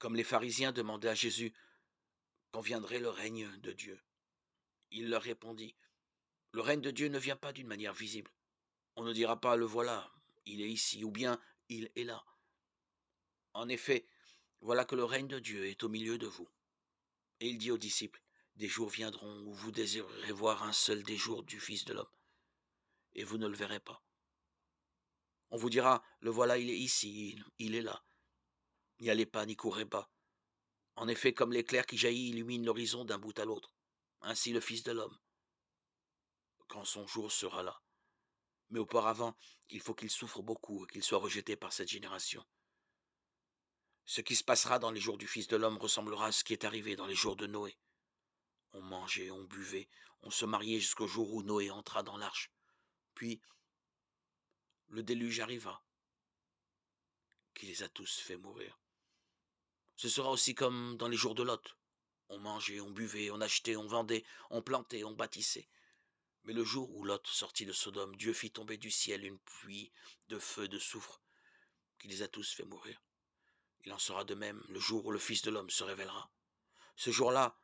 Comme les pharisiens demandaient à Jésus quand viendrait le règne de Dieu. Il leur répondit: «Le règne de Dieu ne vient pas d'une manière visible. On ne dira pas: "Le voilà, il est ici", ou bien "Il est là". En effet, voilà que le règne de Dieu est au milieu de vous». Et il dit aux disciples: «Des jours viendront où vous désirerez voir un seul des jours du Fils de l'homme, et vous ne le verrez pas. On vous dira: "Le voilà, il est ici, il est là". N'y allez pas, n'y courez pas. En effet, comme l'éclair qui jaillit illumine l'horizon d'un bout à l'autre, ainsi le Fils de l'homme, quand son jour sera là. Mais auparavant, il faut qu'il souffre beaucoup et qu'il soit rejeté par cette génération. Ce qui se passera dans les jours du Fils de l'homme ressemblera à ce qui est arrivé dans les jours de Noé. On mangeait, on buvait, on se mariait jusqu'au jour où Noé entra dans l'arche. Puis le déluge arriva, qui les a tous fait mourir. Ce sera aussi comme dans les jours de Lot. On mangeait, on buvait, on achetait, on vendait, on plantait, on bâtissait. Mais le jour où Lot sortit de Sodome, Dieu fit tomber du ciel une pluie de feu, de soufre, qui les a tous fait mourir. Il en sera de même le jour où le Fils de l'homme se révélera. Ce jour-là,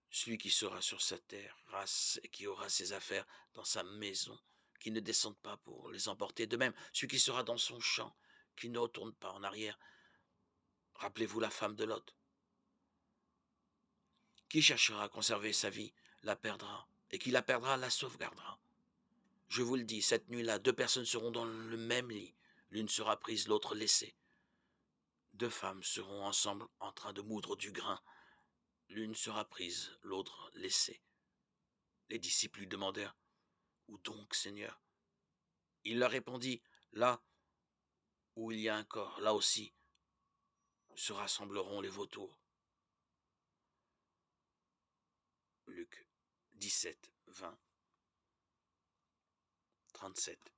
celui qui sera sur sa terre, race, et qui aura ses affaires dans sa maison, qui ne descende pas pour les emporter. De même, celui qui sera dans son champ, qui ne retourne pas en arrière. Rappelez-vous la femme de Lot. Qui cherchera à conserver sa vie, la perdra, et qui la perdra, la sauvegardera. Je vous le dis, cette nuit-là, 2 personnes seront dans le même lit. L'une sera prise, l'autre laissée. 2 femmes seront ensemble en train de moudre du grain. L'une sera prise, l'autre laissée. Les disciples lui demandèrent: Où donc, Seigneur? Il leur répondit: Là où il y a un corps, là aussi se rassembleront les vautours. Luc 17, 20, 37.